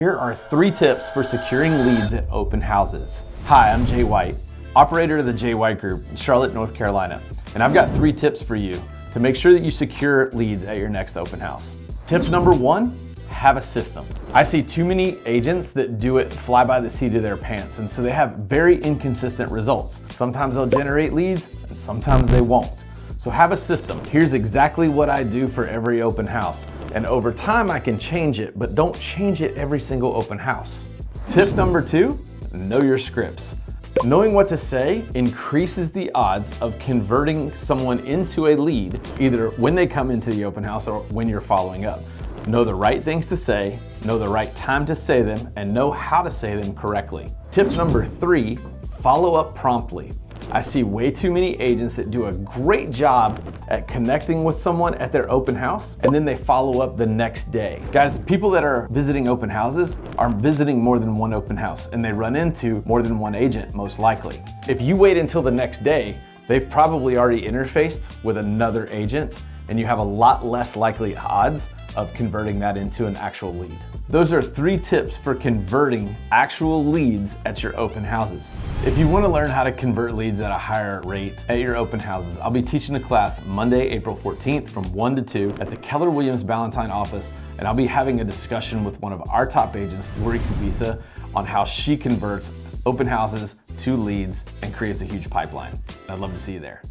Here are 3 tips for securing leads at open houses. Hi, I'm Jay White, operator of the Jay White Group in Charlotte, North Carolina. And I've got 3 tips for you to make sure that you secure leads at your next open house. Tip number 1, have a system. I see too many agents that do it fly by the seat of their pants, and so they have very inconsistent results. Sometimes they'll generate leads and sometimes they won't. So have a system. Here's exactly what I do for every open house. And over time I can change it, but don't change it every single open house. Tip number 2, know your scripts. Knowing what to say increases the odds of converting someone into a lead, either when they come into the open house or when you're following up. Know the right things to say, know the right time to say them, and know how to say them correctly. Tip number 3, follow up promptly. I see way too many agents that do a great job at connecting with someone at their open house, and then they follow up the next day. Guys, people that are visiting open houses are visiting more than one open house, and they run into more than one agent, most likely. If you wait until the next day, they've probably already interfaced with another agent, and you have a lot less likely odds of converting that into an actual lead. Those are 3 tips for converting actual leads at your open houses. If you want to learn how to convert leads at a higher rate at your open houses, I'll be teaching a class Monday, April 14th from 1 to 2 at the Keller Williams Ballantyne office, and I'll be having a discussion with one of our top agents, Lori Kubisa, on how she converts open houses to leads and creates a huge pipeline. I'd love to see you there.